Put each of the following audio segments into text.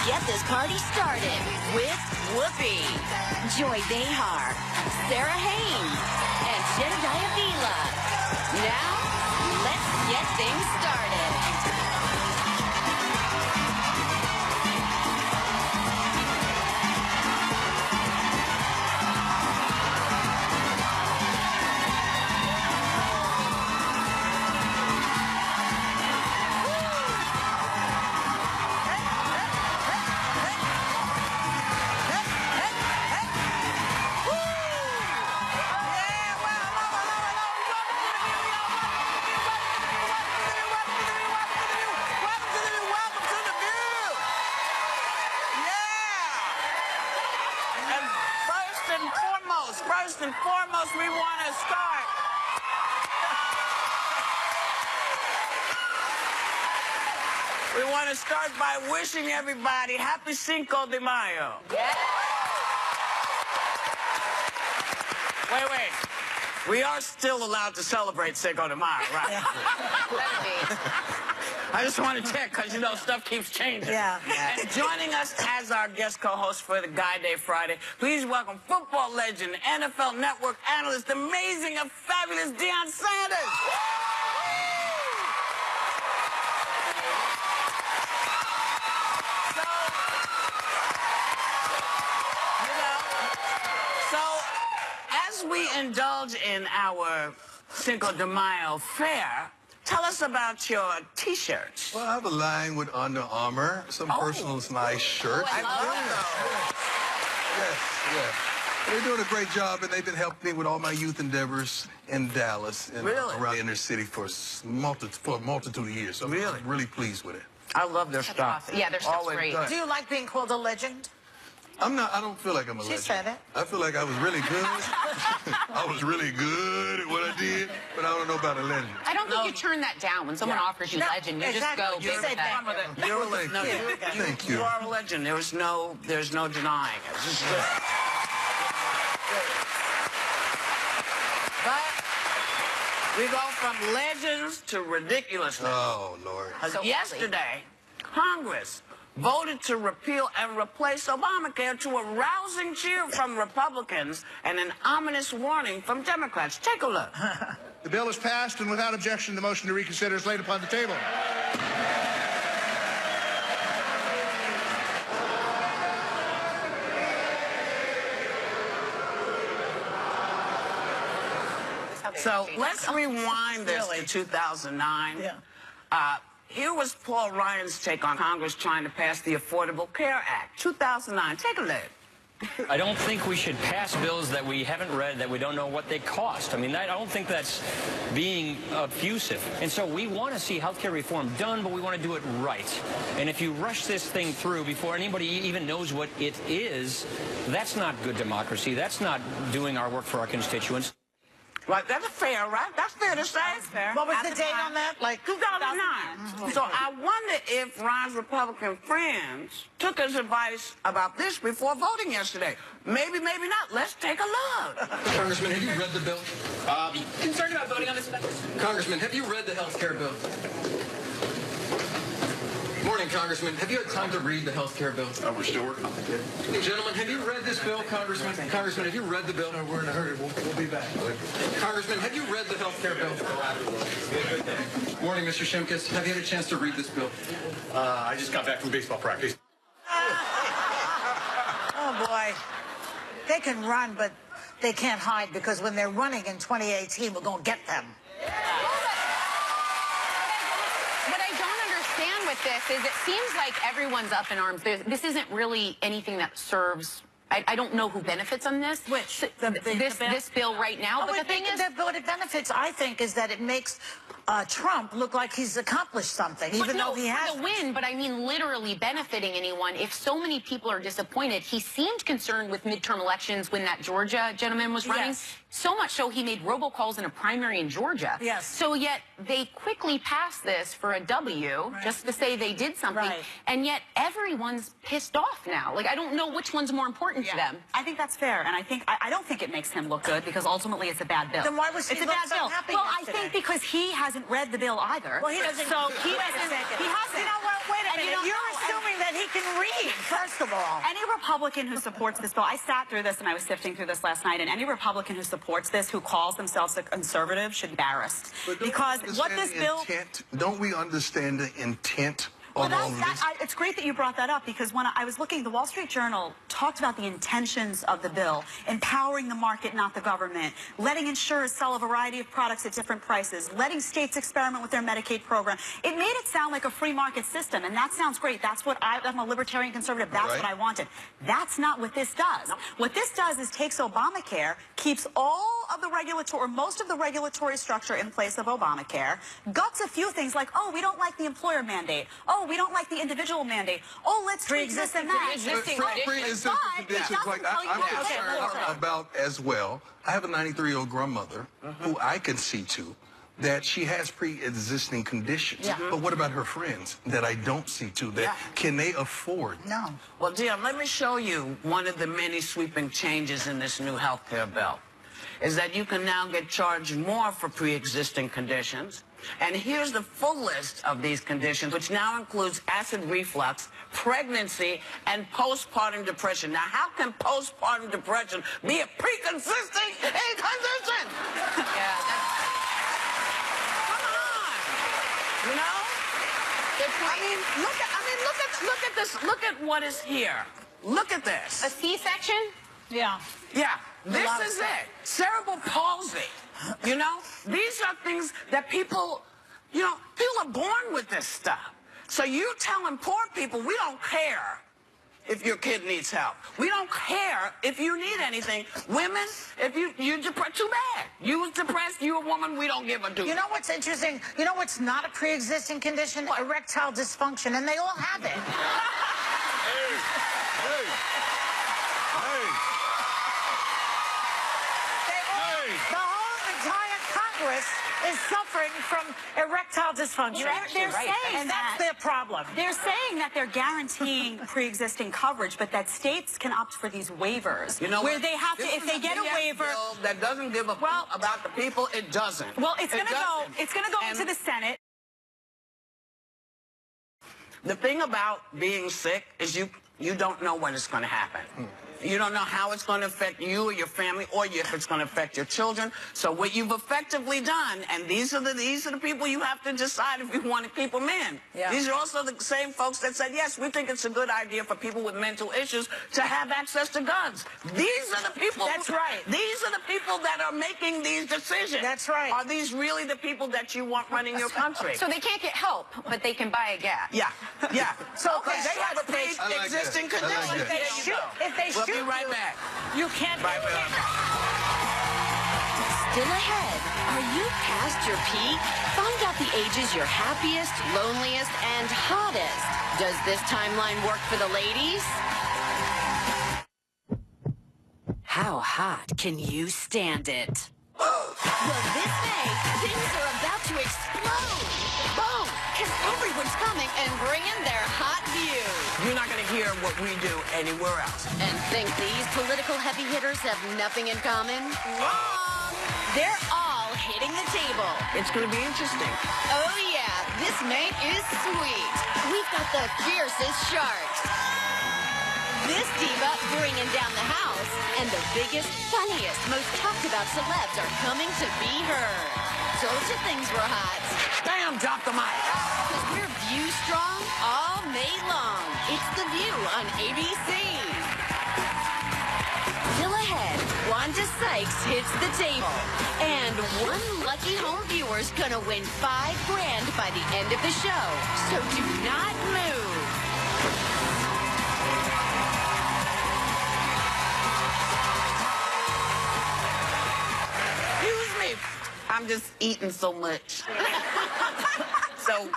get this party started with Whoopi, Joy Behar, Sarah Haynes, and Jedediah Vila. Now, let's get things started. First and foremost, we want to start. We want to start by wishing everybody happy Cinco de Mayo. Yeah. Wait. We are still allowed to celebrate Cinco de Mayo, right? Yeah. I just want to check because, you know, stuff keeps changing. Yeah. And joining us as our guest co-host for the Guy Day Friday, please welcome football legend, NFL Network analyst, amazing and fabulous Deion Sanders. So, as we indulge in our Cinco de Mayo fare, tell us about your T-shirts. Well, I have a line with Under Armour, some personalized shirts. I love Yes. They're doing a great job, and they've been helping me with all my youth endeavors in Dallas and around the inner city for a multitude of years. So Really? I'm really pleased with it. I love their stuff. Yeah, their stuff's Always great. good. Do you like being called a legend? I don't feel like I'm a legend. said it. I feel like I was really good. I was really good at what I did, but I don't know about a legend. I don't think you turn that down when someone offers you legend. You just go You big say with that. that. You're a Thank legend. you. Thank you. You are a legend. There's no denying it. This is good. But we go from legends to ridiculousness. Oh, Lord. Yesterday, Congress voted to repeal and replace Obamacare to a rousing cheer from Republicans and an ominous warning from Democrats. Take a look. The bill is passed, and without objection, the motion to reconsider is laid upon the table. So let's rewind this to 2009. Yeah. Here was Paul Ryan's take on Congress trying to pass the Affordable Care Act. 2009. Take a look. I don't think we should pass bills that we haven't read, that we don't know what they cost. I mean, I don't think that's being effusive. And so we want to see health care reform done, but we want to do it right. And if you rush this thing through before anybody even knows what it is, that's not good democracy. That's not doing our work for our constituents. Right, that's fair, right? That's fair to say. Fair. What was the date on that? Like 2009. So I wonder if Ron's Republican friends took his advice about this before voting yesterday. Maybe, maybe not. Let's take a look. Congressman, have you read the bill? Concerned about voting on this? Congressman, have you read the health care bill? Morning, Congressman. Have you had time to read the health care bill? We're still working on it. Gentlemen, have you read this bill, Congressman? Congressman, have you read the bill? No, we're in a hurry. We'll be back. Congressman, have you read the health care bill? Morning, Mr. Shimkus. Have you had a chance to read this bill? I just got back from baseball practice. Oh, boy. They can run, but they can't hide, because when they're running in 2018, we're going to get them. What I don't understand with this is it seems like everyone's up in arms. This isn't really anything that serves. I don't know who benefits on this. Which? This bill right now. But the thing is, what it benefits, I think, is that it makes Trump look like he's accomplished something, even though he for hasn't. the win, but I mean literally benefiting anyone. If so many people are disappointed, he seemed concerned with midterm elections when that Georgia gentleman was running. Yes. So much so he made robocalls in a primary in Georgia. Yes. So yet they quickly passed this for a W, just to say they did something. Right. And yet everyone's pissed off now. Like, I don't know which one's more important to them. I think that's fair, and I don't think it makes him look good, because ultimately it's a bad bill. Then why was he It's a look bad so bill. happy Well, I yesterday? think because he hasn't read the bill either. Well, he doesn't. So he Wait a doesn't. second. He hasn't. You know what? Wait a And you minute. don't You're know. assuming that he he can read, first of all. Any Republican who supports this bill, I sat through this and I was sifting through this last night, and any Republican who supports this, who calls themselves a conservative, should be embarrassed. Because what this bill... Don't we understand the intent of all of this? It's great that you brought that up, because when I was looking, the Wall Street Journal talked about the intentions of the bill, empowering the market, not the government, letting insurers sell a variety of products at different prices, letting states experiment with their Medicaid program. It made it sound like a free market system, and that sounds great. That's what I'm a libertarian conservative. That's what I wanted. That's not what this does. No. What this does is takes Obamacare, keeps all of the regulatory, or most of the regulatory structure in place of Obamacare, guts a few things like, oh, we don't like the employer mandate. Oh, we don't like the individual mandate. Oh, let's tweak this and that. Pre-existing conditions, like I'm concerned about as well. I have a 93-year-old grandmother who I can see to that she has pre-existing conditions. But what about her friends that I don't see to? That can they afford? No. Well, Dion, let me show you one of the many sweeping changes in this new health care bill. Is that you can now get charged more for pre-existing conditions. And here's the full list of these conditions, which now includes acid reflux, pregnancy, and postpartum depression. Now, how can postpartum depression be a pre-existing condition? Come on. You know? Look at this. Look at what is here. Look at this. A C-section? Yeah. Yeah. This is it. Cerebral palsy. You know, these are things that people are born with this stuff. So you telling poor people, we don't care if your kid needs help. We don't care if you need anything. Women, if you're depressed, too bad. You was depressed, you a woman, we don't give a damn. You know what's interesting? You know what's not a pre-existing condition? Erectile dysfunction, and they all have it. The whole entire Congress is suffering from erectile dysfunction. They're saying and that's their problem. They're saying that they're guaranteeing pre-existing coverage, but that states can opt for these waivers. You know where what? they have to, This if is they a get a BS waiver. bill that doesn't give a fuck about the people, it doesn't. Well, it's going to go into the Senate. The thing about being sick is you don't know when it's going to happen. You don't know how it's going to affect you or your family, or if it's going to affect your children. So what you've effectively done, and these are the people you have to decide if you want to keep them in. Yeah. These are also the same folks that said, yes, we think it's a good idea for people with mental issues to have access to guns. These are the people. That's right. These are the people that are making these decisions. That's right. Are these really the people that you want running your country? So they can't get help, but they can buy a gas. Yeah. So Okay, they have a pre-existing condition. that. If they shoot We'll be right back. you can't Right do back. Still ahead, are you past your peak? Find out the ages you're happiest, loneliest, and hottest. Does this timeline work for the ladies? How hot can you stand it? Well, this May, things are about to explode. Boom! Because everyone's coming and bringing their hot view. You're not going to hear what we do anywhere else. And think these political heavy hitters have nothing in common? Wrong! They're all hitting the table. It's going to be interesting. Oh yeah, this mate is sweet. We've got the fiercest sharks. This diva bringing down the house, and the biggest, funniest, most talked about celebs are coming to be heard. Told you things were hot. Bam, drop the mic. Because we're view strong all May long. It's The View on ABC. Still ahead, Wanda Sykes hits the table. And one lucky home viewer's gonna win $5 grand by the end of the show. So do not move. Excuse me. I'm just eating so much. So,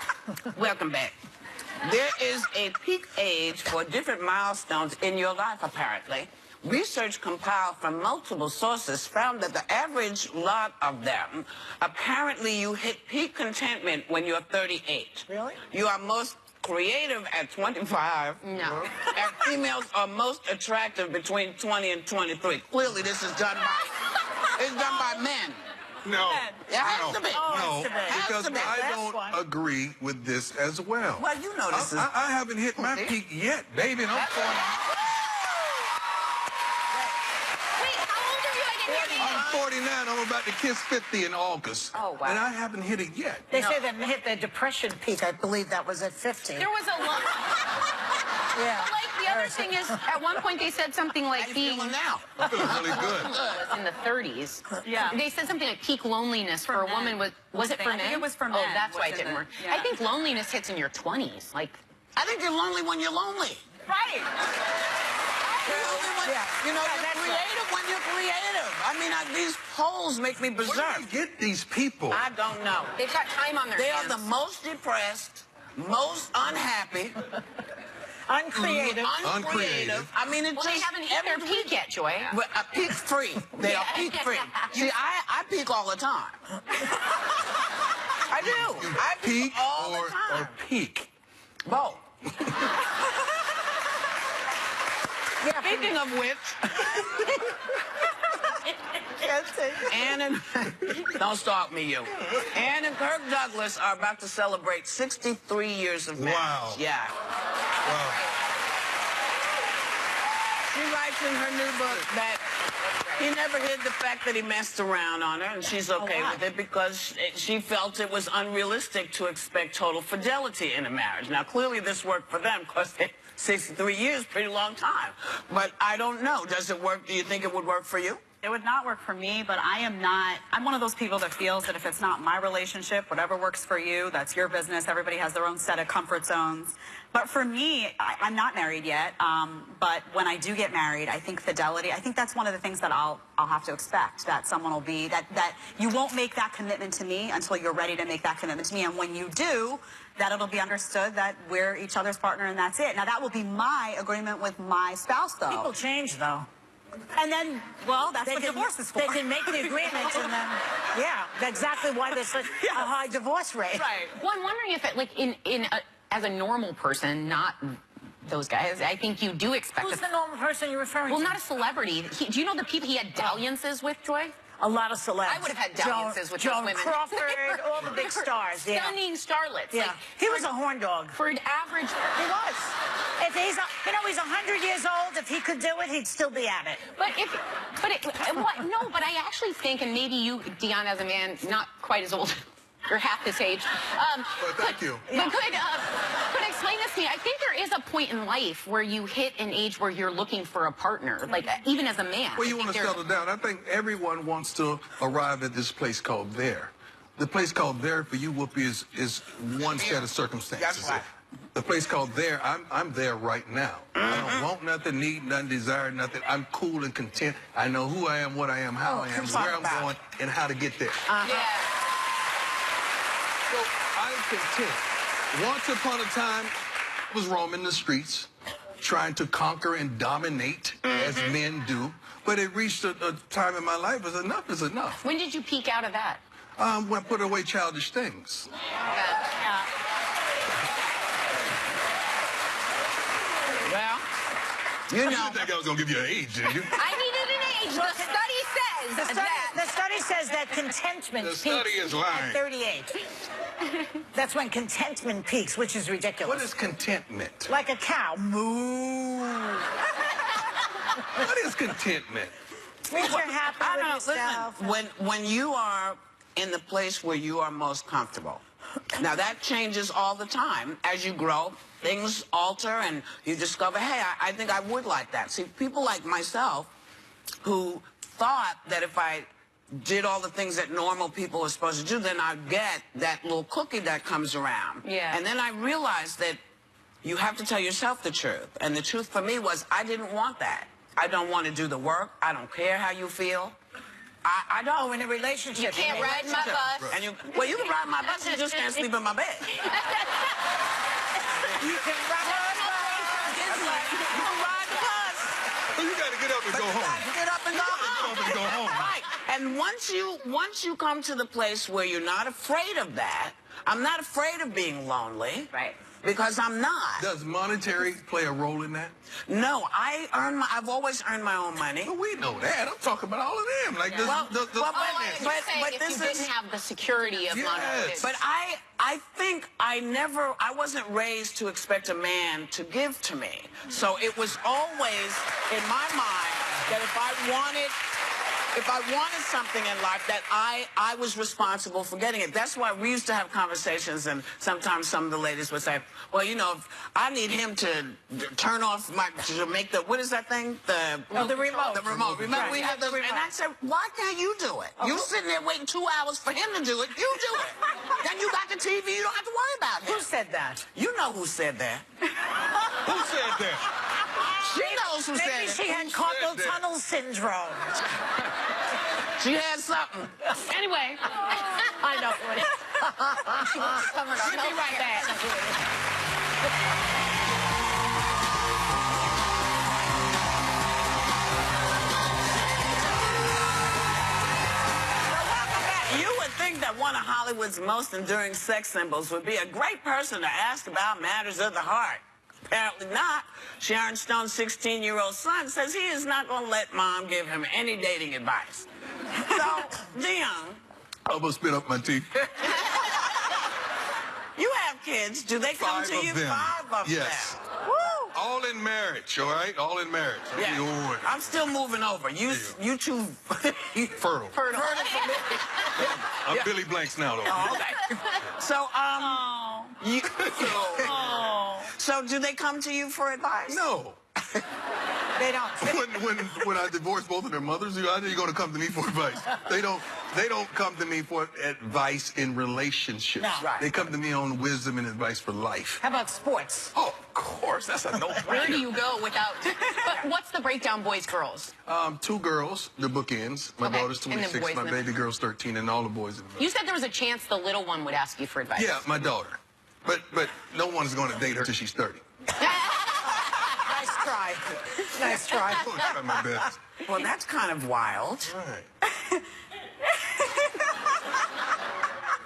welcome back. There is a peak age for different milestones in your life, apparently. Research compiled from multiple sources found that the average lot of them, apparently you hit peak contentment when you're 38. Really? You are most creative at 25. No. And females are most attractive between 20 and 23. Clearly, this is done by men. No, It has to be. no, to be. because Has to be. I Last don't one. agree with this as well. Well, you know this is... I haven't hit my peak yet, baby, and I'm 40. Wait, how old are you? I didn't hear you. I'm 49. I'm about to kiss 50 in August. Oh, wow. And I haven't hit it yet. They say they hit their depression peak. I believe that was at 50. There was a lot. Yeah. Like the other thing is, at one point they said something like How you being feeling now? I'm feeling really good. was in the 30s. Yeah. They said something like peak loneliness for a woman. Was it for I men? think it was for Oh, men, that's why it was didn't it? work. Yeah. I think loneliness hits in your 20s. Like, I think you're lonely when you're lonely. Right. You're lonely when, you know, you're that's creative when you're creative. I mean, these polls make me Where berserk. do they get these people? I don't know. they've got time on their They hands. are the most depressed, most unhappy, Uncreative. uncreative. I mean, it's Well, just they haven't hit their every peak yet, Joy. But peak free. They are peak free. See, I peak all the time. I do. I peak Peak all or the time. or peak? Both. Yeah, Speaking of which, Ann and don't stalk me, you. Ann and Kirk Douglas are about to celebrate 63 years of marriage. Wow. Yeah. Wow. She writes in her new book that he never hid the fact that he messed around on her, and she's okay with it because she felt it was unrealistic to expect total fidelity in a marriage. Now, clearly this worked for them because 63 years, pretty long time. But I don't know. Does it work? Do you think it would work for you? It would not work for me, but I'm one of those people that feels that if it's not my relationship, whatever works for you, that's your business. Everybody has their own set of comfort zones. But for me, I'm not married yet, but when I do get married, I think fidelity, I think that's one of the things that I'll have to expect, that someone will be, that you won't make that commitment to me until you're ready to make that commitment to me. And when you do, that it'll be understood that we're each other's partner and that's it. Now, that will be my agreement with my spouse, though. people change, though. And then, well, that's what can- divorce is for. They can make the agreement and then, yeah, that's exactly why there's such a high divorce rate. Right. Well, I'm wondering if it, like, as a normal person, not those guys, I think you do expect Who's the normal person you're referring well, to? not a celebrity. Do you know the people he had dalliances with, Joy? A lot of celebs. I would have had dalliances with those Joan women. Crawford, all the big stars. Yeah. Stunning starlets. Yeah. Like, He was a horn dog. for an average. He was. If he's, he's 100 years old. If he could do it, he'd still be at it. But but I actually think, and maybe you, Dion, as a man, not quite as old, you're half this age. Thank you. But could explain this to me. I think there is a point in life where you hit an age where you're looking for a partner, like even as a man. Well, you want to settle down. I think everyone wants to arrive at this place called there. The place called there for you, Whoopi, is one set of circumstances. That's right. The place called there, I'm there right now. I don't want nothing, need nothing, desire nothing. I'm cool and content. I know who I am, what I am, how I am, where I'm going, and how to get there. Yeah. So I'm content. Once upon a time, I was roaming the streets, trying to conquer and dominate, as men do. But it reached a time in my life was enough is enough. When did you peak out of that? When I put away childish things. Well, you know. think I was going to give you an age, did you? I needed an age. The study says The study says that contentment The study peaks is lying. at 38. That's when contentment peaks, which is ridiculous. What is contentment? Like a cow. Moo. What is contentment? Means you're happy I with don't know. yourself. Listen, when you are in the place where you are most comfortable, now that changes all the time. As you grow, things alter and you discover, hey, I think I would like that. See, people like myself who thought that if I did all the things that normal people are supposed to do, then I'd get that little cookie that comes around. Yeah. And then I realized that you have to tell yourself the truth. And the truth for me was I didn't want that. I don't want to do the work. I don't care how you feel. I don't. Oh, in a relationship. You can't ride my bus. And you can ride my bus, you just can't sleep in my bed. You can ride You can ride the bus. Well, you got to get up and go home. Get up and go home. Get up and go home. Right. And once you come to the place where you're not afraid of that, I'm not afraid of being lonely. Right. because I'm not. Does monetary play a role in that? No, I've always earned my own money. Well, we know that. I'm talking about all of them. Like, If you didn't have the security of money. But I think I wasn't raised to expect a man to give to me. So it was always in my mind that if I wanted something in life, that I was responsible for getting it. That's why we used to have conversations, and sometimes some of the ladies would say, well, you know, I need him to turn off to make the, what is that thing? The remote. The remote. Remember, we had the remote. And I said, why can't you do it? You're sitting there waiting 2 hours for him to do it. You do it. Then you got the TV. You don't have to worry about it. Who said that? You know who said that. Who said that? She knows who said it. Maybe she had carpal tunnel syndrome. She had something. Anyway, I know what it is. She'll be right back. You would think that one of Hollywood's most enduring sex symbols would be a great person to ask about matters of the heart. Apparently not. Sharon Stone's 16-year-old son says he is not going to let mom give him any dating advice. So, Dion. I almost spit up my teeth. You have kids. Do they come to you? 5 of them. Yes. Woo! All in marriage, all right? All in marriage. Yeah. I'm still moving over. You two fertile. I'm Billy Blanks now, though. Oh, okay. So, so do they come to you for advice? No. They don't. When I divorced both of their mothers, I knew you're going to come to me for advice. They don't come to me for advice in relationships. No. Right. They come to me on wisdom and advice for life. How about sports? Oh, of course. That's a no-brainer. Where do you go without... But what's the breakdown, boys, girls? 2 girls, the bookends. My daughter's And then 26, boys my and baby girl's 13, and all the boys in the middle. You said there was a chance the little one would ask you for advice. Yeah, my daughter. But no one's going to date her till she's 30. Nice try. Nice try. I'm going to try my best. Well, that's kind of wild. Right.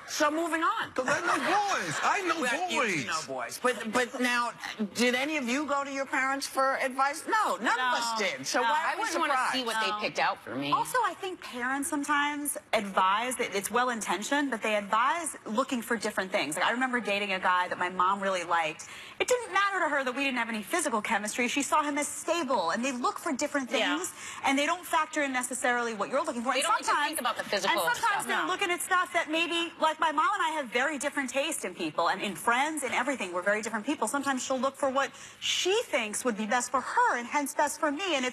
So moving on. Because I know boys. I know boys. You know boys. But now, did any of you go to your parents for advice? No, none of us did. So why I wouldn't want to see what they picked out for me. Also, I think parents sometimes advise that it's well-intentioned, but they advise looking for different things. Like, I remember dating a guy that my mom really liked. It didn't matter to her that we didn't have any physical chemistry. She saw him as stable, and they look for different things, and they don't factor in necessarily what you're looking for. They don't like to think about the physical And sometimes stuff. they're looking at stuff that maybe, like my mom and I have very different taste in people, and in friends and everything. We're very different people. Sometimes she'll look for what she thinks would be best for her, and hence best for me. And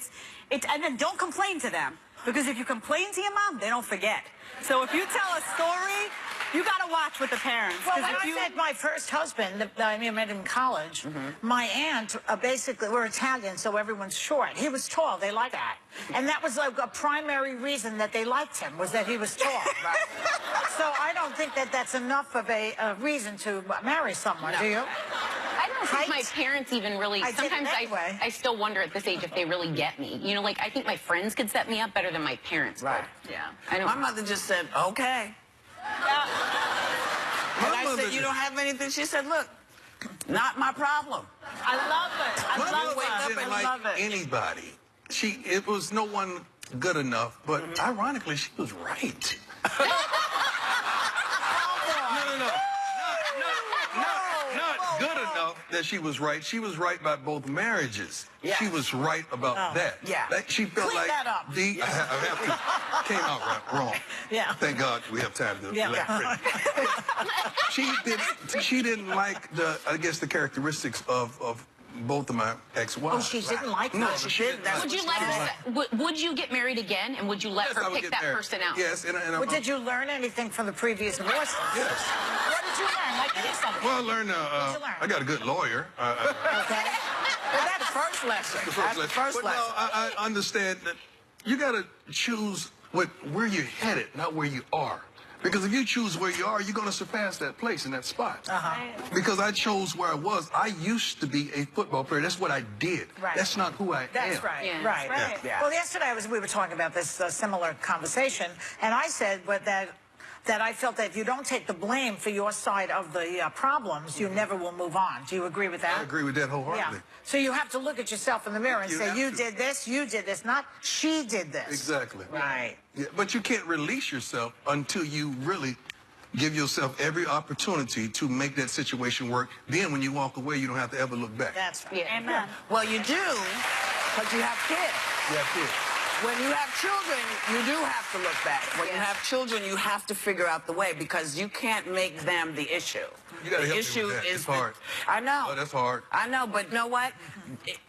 and then don't complain to them, because if you complain to your mom, they don't forget. So if you tell a story, you got to watch with the parents. Well, when I met my first husband, I met him in college, my aunt, basically, we're Italian, so everyone's short. He was tall. They liked that. And that was like a primary reason that they liked him, was that he was tall. Right? So I don't think that that's enough of a reason to marry someone, do you? I don't think my parents even really... Sometimes I still wonder at this age if they really get me. You know, like, I think my friends could set me up better than my parents could. Yeah. My mother just said, okay. And I said, you don't have anything? She said, look, not my problem. I love it. My mother didn't like anybody. It was no one good enough, but ironically, she was right. Not good enough that she was right. She was right by both marriages. Yeah. She was right about that. Yeah. She felt Clean like that up. I have to. Came out wrong. Yeah. Thank God we have time to let she didn't like the characteristics of both of my ex-wives. Oh, she didn't like her. No, she didn't. Would you let her? Would you get married again, and would you let her pick that person out? Yes. Well, did you learn anything from the previous divorce? Yes. What did you learn? Like, do something. Well, I learned. I got a good lawyer. Okay. Well, that's the first lesson. That's the first lesson. No, I understand that you got to choose where you're headed, not where you are. Because if you choose where you are, you're going to surpass that place and that spot. Because I chose where I was. I used to be a football player. That's what I did. Right. That's not who I am. That's right. Yeah. Right. Yeah. Well, yesterday we were talking about this similar conversation, and I said that that I felt that if you don't take the blame for your side of the problems, you never will move on. Do you agree with that? I agree with that wholeheartedly. Yeah. So you have to look at yourself in the mirror and say, you did this, not she did this. Exactly. Right. Yeah, but you can't release yourself until you really give yourself every opportunity to make that situation work. Then when you walk away, you don't have to ever look back. That's right. Yeah. Amen. Well, you do, because you have kids. Yeah, kid. When you have children, you do have to look back. When you have children, you have to figure out the way, because you can't make them the issue. You gotta the help me issue with that. is It's hard. I know. Oh, that's hard. I know, but you know what?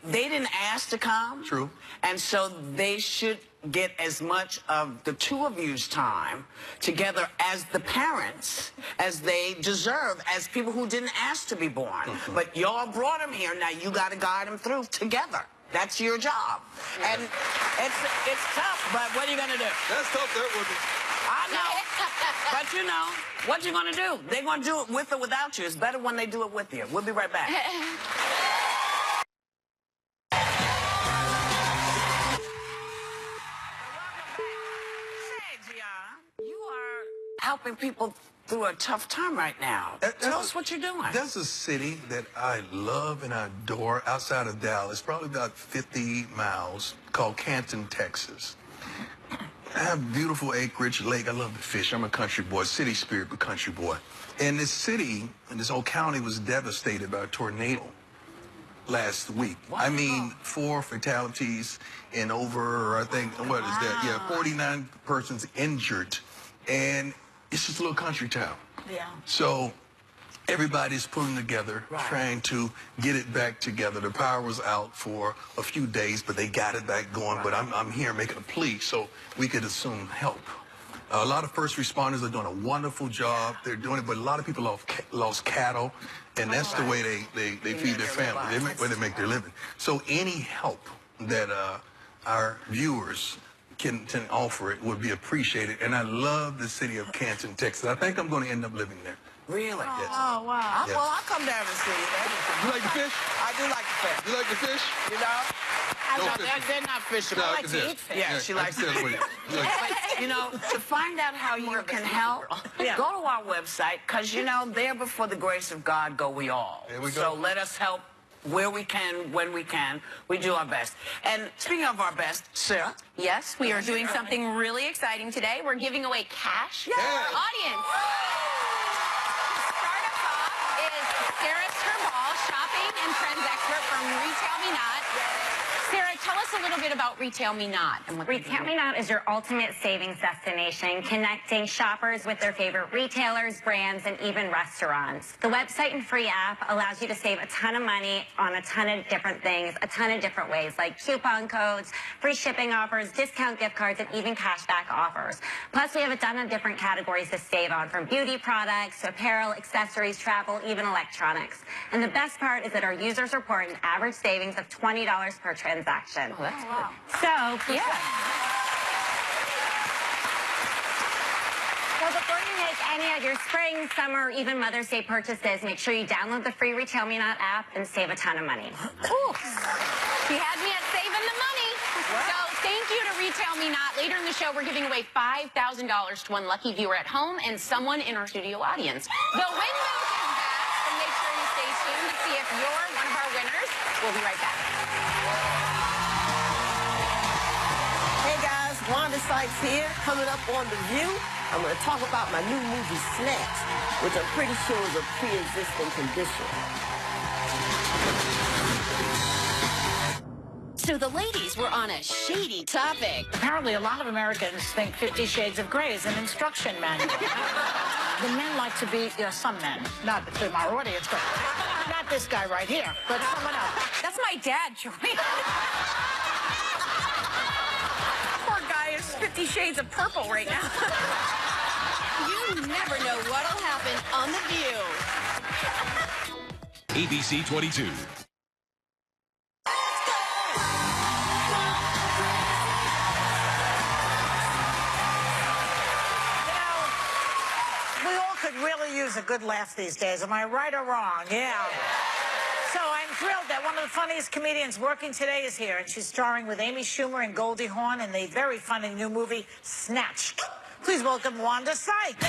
They didn't ask to come. True. And so they should get as much of the two of you's time together as the parents as they deserve, as people who didn't ask to be born. But y'all brought them here. Now you got to guide them through together. That's your job. And it's tough, but what are you going to do? That's tough. That would be. I know. But you know, what you going to do? They're going to do it with or without you. It's better when they do it with you. We'll be right back. You are helping people through a tough time right now. Tell us what you're doing. There's a city that I love and I adore outside of Dallas, probably about 50 miles, called Canton, Texas. I have beautiful acreage, lake. I love to fish. I'm a country boy, city spirit, but country boy. And this city, and this whole county was devastated by a tornado last week. Wow. I mean, 4 fatalities and over, I think, what is that? Yeah, 49 persons injured. And it's just a little country town. Yeah. So everybody's pulling together, trying to get it back together. The power was out for a few days, but they got it back going. But I'm here making a plea so we could assume help. A lot of first responders are doing a wonderful job. They're doing it, but a lot of people lost cattle, and that's the way they feed their family. Where they make their living. So any help that our viewers can offer it would be appreciated. And I love the city of Canton, Texas. I think I'm going to end up living there. Really? Yes. Oh, wow. Yes. Well, I'll come down and see you. You like to fish? I do like to fish. You like to fish? You know? No No, fishing. they're not fishing. No, I I like can to tell. eat fish. Yeah, she likes to I can tell eat. you like- But, you know, to find out how you can help, go to our website, because, you know, there before the grace of God go we all. There we go. So let us help where we can, when we can. We do our best. And speaking of our best, Sarah. Yes, we are doing something really exciting today. We're giving away cash for our audience. To start us off is Sarah Skirball, shopping and trends expert from Retail Me Not. Sarah, tell us a little bit about Retail Me Not. Retail Me Not is your ultimate savings destination, connecting shoppers with their favorite retailers, brands, and even restaurants. The website and free app allows you to save a ton of money on a ton of different things, a ton of different ways, like coupon codes, free shipping offers, discount gift cards, and even cashback offers. Plus, we have a ton of different categories to save on, from beauty products to apparel, accessories, travel, even electronics. And the best part is that our users report an average savings of $20 per transaction. Oh, that's good. So, yeah. Well, before you make any of your spring, summer, even Mother's Day purchases, make sure you download the free Retail Me Not app and save a ton of money. Ooh. She had me at saving the money. So thank you to Retail Me Not. Later in the show, we're giving away $5,000 to one lucky viewer at home and someone in our studio audience. The win will come back, so make sure you stay tuned to see if you're one of our winners. We'll be right back. Hey guys, Wanda Sykes here. Coming up on The View, I'm going to talk about my new movie, Snatch, which I'm pretty sure is a pre-existing condition. So the ladies were on a shady topic. Apparently, a lot of Americans think 50 Shades of Grey is an instruction manual. The men like to be, some men, not to my audience, but not this guy right here, but someone else. That's my dad, Joy. Poor guy is 50 Shades of Purple right now. You never know what'll happen on The View. ABC 22. We all could really use a good laugh these days. Am I right or wrong? Yeah. So I'm thrilled that one of the funniest comedians working today is here, and she's starring with Amy Schumer and Goldie Hawn in the very funny new movie, Snatch. Please welcome Wanda Sykes.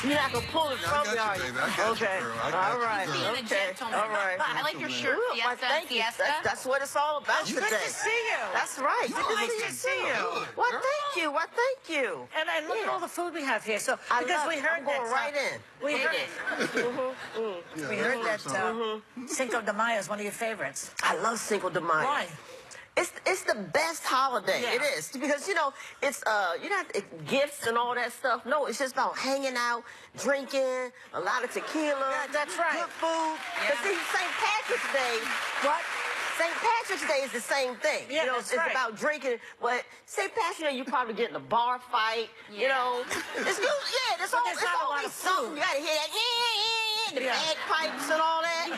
You're not gonna pull it from me, are you? Okay. All right. Okay. All right. I like your shirt. Well, thank you. That's what it's all about today. Good to see you. That's right. Nice to see you. Well, thank you. Well, thank you. And look at all the food we have here. So because we heard that, right in. We heard that Cinco de Mayo is one of your favorites. I love Cinco de Mayo. Why? It's the best holiday. Yeah. It is, because it's gifts and all that stuff. No, it's just about hanging out, drinking, a lot of tequila. Yeah, that's right. Good food. But see, St. Patrick's Day, St. Patrick's Day is the same thing. Yeah, It's about drinking. But St. Patrick's Day, you probably get in a bar fight. There's always something. You gotta hear that. The bagpipes and all that.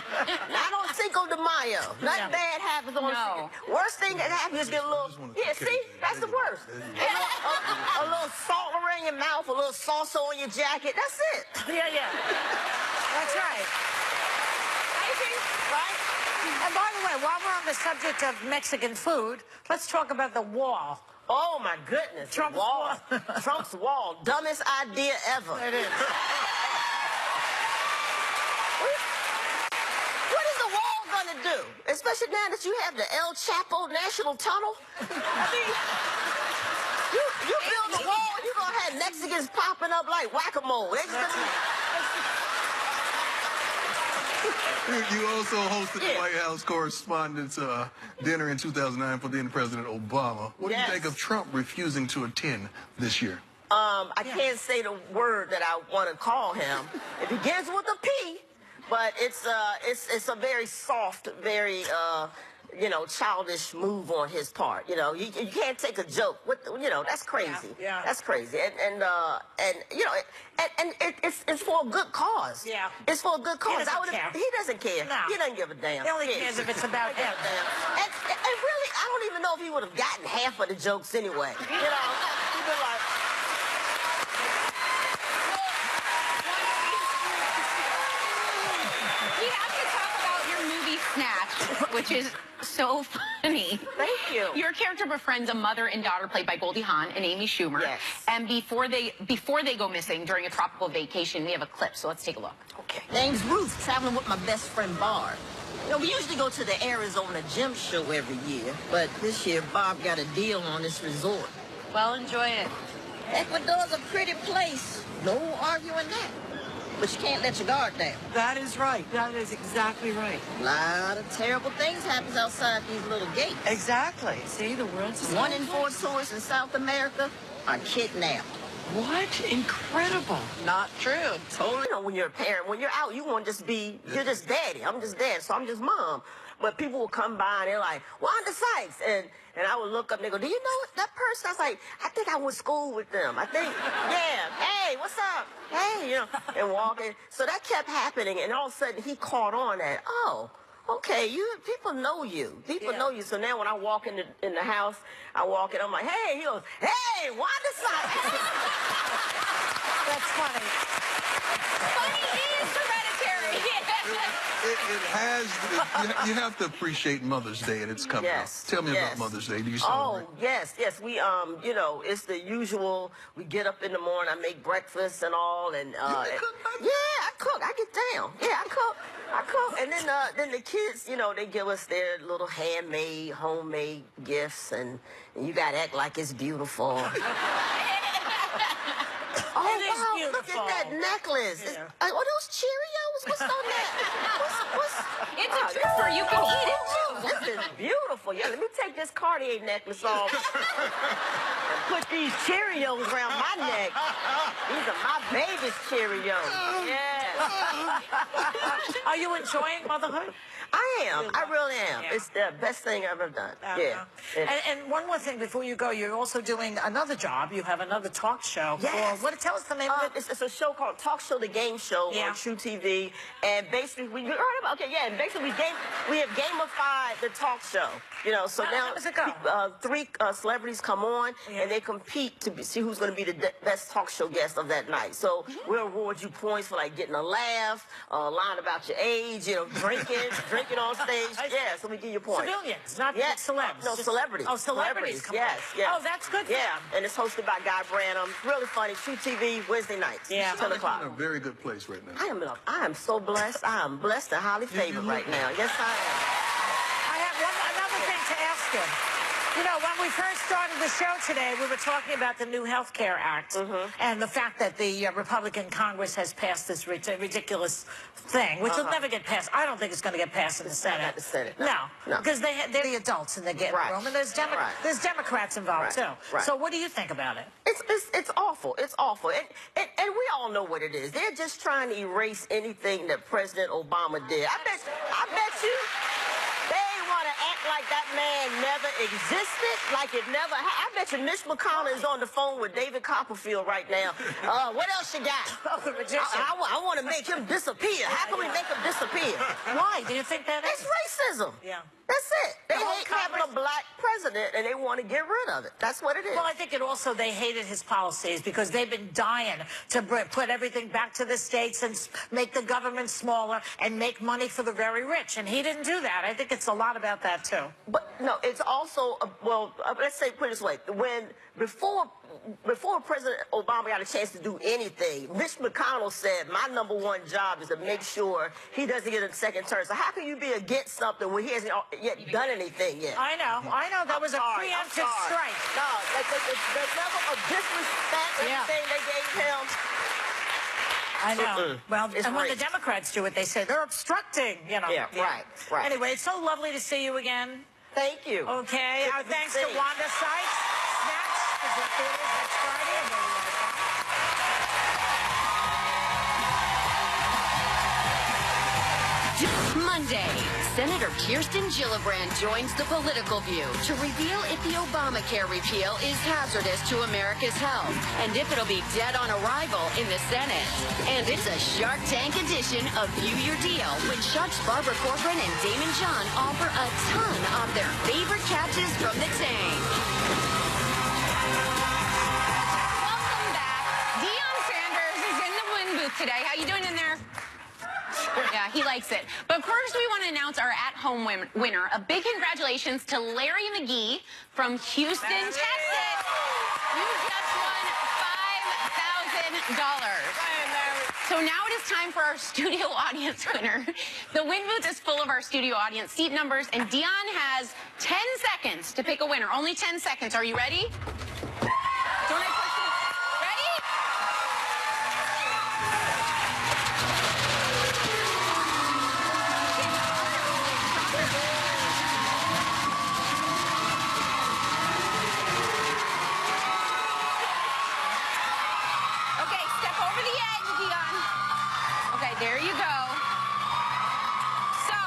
Not on Cinco de Mayo. Nothing bad happens on Cinco. Worst thing that happens is get a little. See, that's the worst. A little salt around your mouth, a little salsa on your jacket. That's it. Yeah. That's right. Right? And by the way, while we're on the subject of Mexican food, let's talk about the wall. Oh my goodness. Trump's wall. Trump's wall. Dumbest idea ever. It is. What is the wall gonna do? Especially now that you have the El Chapo National Tunnel. I mean, you build a wall, you're gonna have Mexicans popping up like whack-a-mole. You also hosted the White House Correspondents' Dinner in 2009 for then President Obama. What do you think of Trump refusing to attend this year? I can't say the word that I want to call him. It begins with a P, but it's a very soft, very childish move on his part. You can't take a joke. That's crazy. Yeah. That's crazy. And it's for a good cause. Yeah. It's for a good cause. He doesn't care. He doesn't care. No. He doesn't give a damn. He only cares if it's about him. And really, I don't even know if he would have gotten half of the jokes anyway. He'd been like. We have to talk about your movie Snatch, which is so funny. Thank you. Your character befriends a mother and daughter played by Goldie Hawn and Amy Schumer. Yes. And before they go missing during a tropical vacation, we have a clip, so let's take a look. Okay. Name's Ruth, traveling with my best friend Barb. We usually go to the Arizona Gym Show every year, but this year Bob got a deal on this resort. Well, enjoy it. Ecuador's a pretty place. No arguing that. But you can't let your guard down. That is right. That is exactly right. A lot of terrible things happens outside these little gates. Exactly. See, the world's just 1 in 4 tourists in South America are kidnapped. What? Incredible. Not true. Totally. When you're a parent, when you're out, you want to just be, you're just daddy. I'm just dad, so I'm just mom. But people will come by and they're like, Wanda Sykes. And I would look up and they go, do you know that person? I was like, I think I went to school with them. I think, hey, what's up? Hey, and walking. So that kept happening. And all of a sudden he caught on that, okay, people know you. People know you. So now when I walk in the house, I walk in, I'm like, hey, he goes, hey, Wanda Sykes. That's funny. Funny is hereditary. You have to appreciate Mother's Day, and it's coming up. Tell me about Mother's Day. Do you celebrate? Oh, yes. We, it's the usual. We get up in the morning, I make breakfast and all, and You cook? I cook. I get down. Yeah, I cook. And then the kids, they give us their little handmade, homemade gifts, and you gotta act like it's beautiful. Look at that necklace. Yeah. Are those Cheerios? What's on that? It's a trooper. You can eat it, too. This is beautiful. Yeah, let me take this Cartier necklace off and put these Cheerios around my neck. These are my baby's Cheerios. Yeah. Are you enjoying motherhood? I am. I really am. Yeah. It's the best thing I've ever done. Yeah. And one more thing before you go, you're also doing another job. You have another talk show. Yes. Tell us the name of it. It's a show called Talk Show, the Game Show on True TV. And basically, you heard about, and basically we have gamified the talk show. You know, so now how does it go? 3 celebrities come on and they compete to see who's going to be the best talk show guest of that night. So we'll award you points for like getting a laugh, lying about your age, you know, drinking on stage. Yeah, so we give you points. Civilians, not celebs. No, celebrities. Oh, celebrities. Come on. Yes. Oh, that's good. Yeah, and it's hosted by Guy Branum. Really funny. True TV Wednesday nights. 10 o'clock. You're in a very good place right now. I am so blessed. I am blessed and highly favored right now. Yes, I am. I have another thing to ask you. You know, when we first started the show today, we were talking about the new Health Care Act and the fact that the Republican Congress has passed this ridiculous thing, which will never get passed. I don't think it's going to get passed in the Senate. Not the Senate. No, because they're the adults in the room, and there's Democrats involved too. So what do you think about it? It's awful. It's awful. And we all know what it is. They're just trying to erase anything that President Obama did. I bet you they want to act like that man never existed, like it never I bet you Mitch McConnell is on the phone with David Copperfield right now. What else you got? I want to make him disappear. How can we make him disappear? Why? Do you think that is? It's racism. Yeah. That's it. They hate having a black president, and they want to get rid of it. That's what it is. Well, I think they hated his policies because they've been dying to put everything back to the states and make the government smaller and make money for the very rich. And he didn't do that. I think it's a lot about that, too. But, no, it's also, let's say, put it this way. Before President Obama got a chance to do anything, Mitch McConnell said, my #1 job is to make sure he doesn't get a second term. So how can you be against something when he hasn't yet done anything yet? I know. That was a preemptive strike. No, the level of disrespect, everything they gave him. I know. Well, and when the Democrats do it, they say they're obstructing, you know. Yeah, right. Anyway, it's so lovely to see you again. Thank you. Okay. Our thanks to Wanda Sykes. Snatch is at theaters next Friday. And we'll be right back. Monday, Senator Kirsten Gillibrand joins The Political View to reveal if the Obamacare repeal is hazardous to America's health and if it'll be dead on arrival in the Senate. And it's a Shark Tank edition of View Your Deal, when Sharks Barbara Corcoran and Damon John offer a ton of their favorite catches from the tank. Welcome back. Deion Sanders is in the win booth today. How you doing in there? Yeah, he likes it. But first, we want to announce our at-home winner. A big congratulations to Larry McGee from Houston, Texas. You just won $5,000. So now it is time for our studio audience winner. The win booth is full of our studio audience seat numbers, and Deion has 10 seconds to pick a winner. Only 10 seconds. Are you ready? Don't I push you? Ready? Okay, step over the edge, Deion. Okay, there you go. So,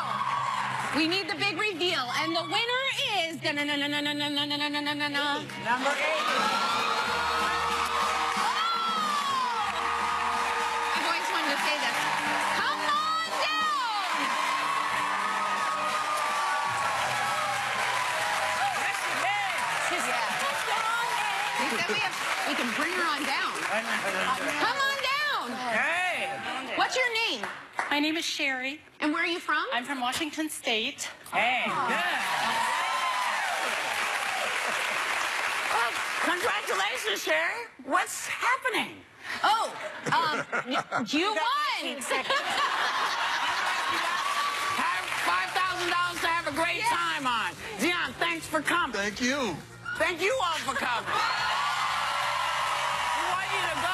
we need the big reveal, and the winner is Number 8. I've always wanted to say that. Come on down! We said we can bring her on down. Come on down! Hey! What's your name? My name is Sherry. And where are you from? I'm from Washington State. Hey, good. Well, congratulations, Sherry. What's happening? Oh, you won! Have $5,000 to have a great time on. Deion, thanks for coming. Thank you. Thank you all for coming. We want you to go